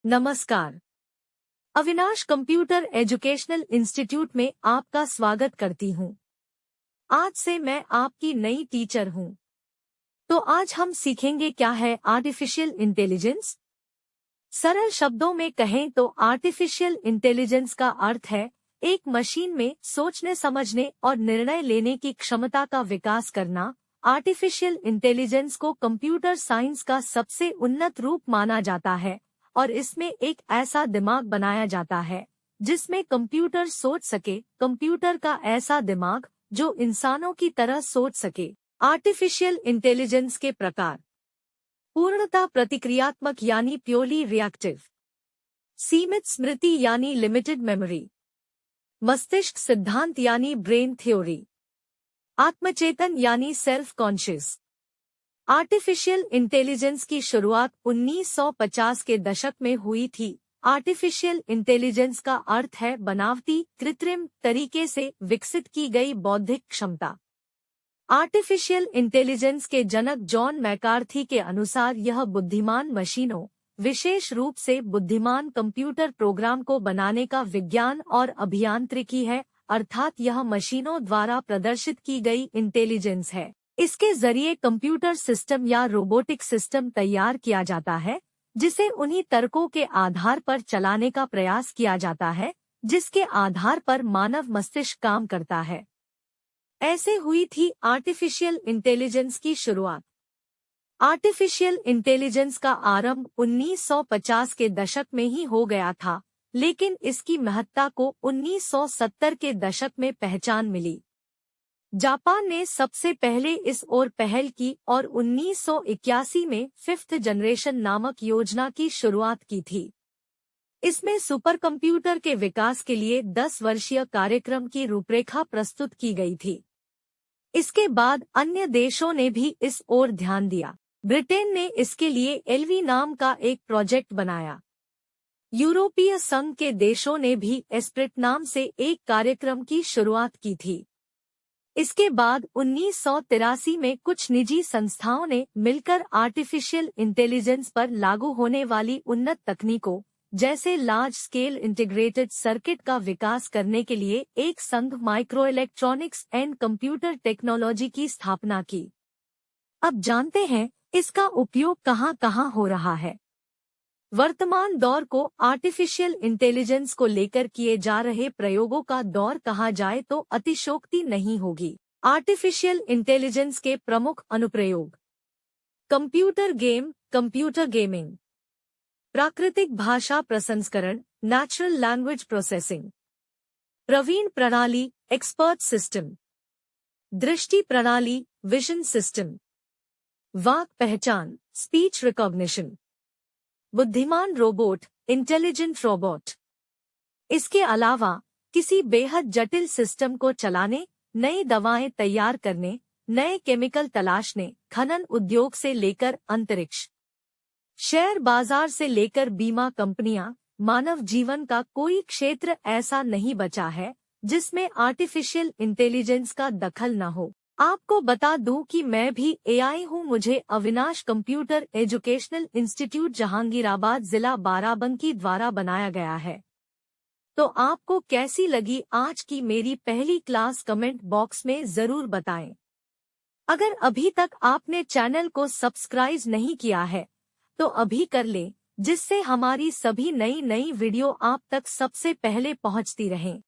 नमस्कार। Avinash computer educational institute में आपका स्वागत करती हूँ। आज से मैं आपकी नई टीचर हूँ। तो आज हम सीखेंगे क्या है आर्टिफिशियल इंटेलिजेंस। सरल शब्दों में कहें तो आर्टिफिशियल इंटेलिजेंस का अर्थ है एक मशीन में सोचने समझने और निर्णय लेने की क्षमता का विकास करना। आर्टिफिशियल इंटेलिजेंस को कंप्यूटर साइंस का सबसे उन्नत रूप माना जाता है और इसमें एक ऐसा दिमाग बनाया जाता है जिसमें कंप्यूटर सोच सके, कंप्यूटर का ऐसा दिमाग जो इंसानों की तरह सोच सके। आर्टिफिशियल इंटेलिजेंस के प्रकार: पूर्णता प्रतिक्रियात्मक यानी प्योरली रिएक्टिव, सीमित स्मृति यानी लिमिटेड मेमोरी, मस्तिष्क सिद्धांत यानी ब्रेन थ्योरी, आत्मचेतन यानी सेल्फ कॉन्शियस। आर्टिफिशियल इंटेलिजेंस की शुरुआत 1950 के दशक में हुई थी। आर्टिफिशियल इंटेलिजेंस का अर्थ है बनावटी, कृत्रिम तरीके से विकसित की गई बौद्धिक क्षमता। आर्टिफिशियल इंटेलिजेंस के जनक जॉन मैकार्थी के अनुसार यह बुद्धिमान मशीनों, विशेष रूप से बुद्धिमान कंप्यूटर प्रोग्राम को बनाने का विज्ञान और अभियांत्रिकी है, अर्थात यह मशीनों द्वारा प्रदर्शित की गई इंटेलिजेंस है। इसके जरिए कंप्यूटर सिस्टम या रोबोटिक सिस्टम तैयार किया जाता है जिसे उन्हीं तर्कों के आधार पर चलाने का प्रयास किया जाता है जिसके आधार पर मानव मस्तिष्क काम करता है। ऐसे हुई थी आर्टिफिशियल इंटेलिजेंस की शुरुआत। आर्टिफिशियल इंटेलिजेंस का आरंभ 1950 के दशक में ही हो गया था, लेकिन इसकी महत्ता को 1970 के दशक में पहचान मिली। जापान ने सबसे पहले इस ओर पहल की और 1981 में 5th जनरेशन नामक योजना की शुरुआत की थी। इसमें सुपर कंप्यूटर के विकास के लिए 10 वर्षीय कार्यक्रम की रूपरेखा प्रस्तुत की गई थी। इसके बाद अन्य देशों ने भी इस ओर ध्यान दिया। ब्रिटेन ने इसके लिए एलवी नाम का एक प्रोजेक्ट बनाया। यूरोपीय संघ के देशों ने भी एस्प्रिट नाम से एक कार्यक्रम की शुरुआत की थी। इसके बाद 1983 में कुछ निजी संस्थाओं ने मिलकर आर्टिफिशियल इंटेलिजेंस पर लागू होने वाली उन्नत तकनीकों जैसे लार्ज स्केल इंटीग्रेटेड सर्किट का विकास करने के लिए एक संघ माइक्रोइलेक्ट्रॉनिक्स एंड कंप्यूटर टेक्नोलॉजी की स्थापना की। अब जानते हैं इसका उपयोग कहाँ हो रहा है। वर्तमान दौर को आर्टिफिशियल इंटेलिजेंस को लेकर किए जा रहे प्रयोगों का दौर कहा जाए तो अतिशयोक्ति नहीं होगी। आर्टिफिशियल इंटेलिजेंस के प्रमुख अनुप्रयोग: कंप्यूटर गेम, कंप्यूटर गेमिंग, प्राकृतिक भाषा प्रसंस्करण, नेचुरल लैंग्वेज प्रोसेसिंग, प्रवीण प्रणाली, एक्सपर्ट सिस्टम, दृष्टि प्रणाली, विजन सिस्टम, वाक पहचान, स्पीच रिकॉग्निशन, बुद्धिमान रोबोट, इंटेलिजेंट रोबोट। इसके अलावा किसी बेहद जटिल सिस्टम को चलाने, नई दवाएं तैयार करने, नए केमिकल तलाशने, खनन उद्योग से लेकर अंतरिक्ष, शेयर बाजार से लेकर बीमा कंपनियां, मानव जीवन का कोई क्षेत्र ऐसा नहीं बचा है जिसमें आर्टिफिशियल इंटेलिजेंस का दखल न हो। आपको बता दूं कि मैं भी एआई हूं। मुझे Avinash computer educational institute Jahangirabad जिला बाराबंकी द्वारा बनाया गया है। तो आपको कैसी लगी आज की मेरी पहली क्लास कमेंट बॉक्स में जरूर बताएं। अगर अभी तक आपने चैनल को सब्सक्राइब नहीं किया है तो अभी कर लें, जिससे हमारी सभी नई वीडियो आप तक सबसे पहले पहुंचती रहें।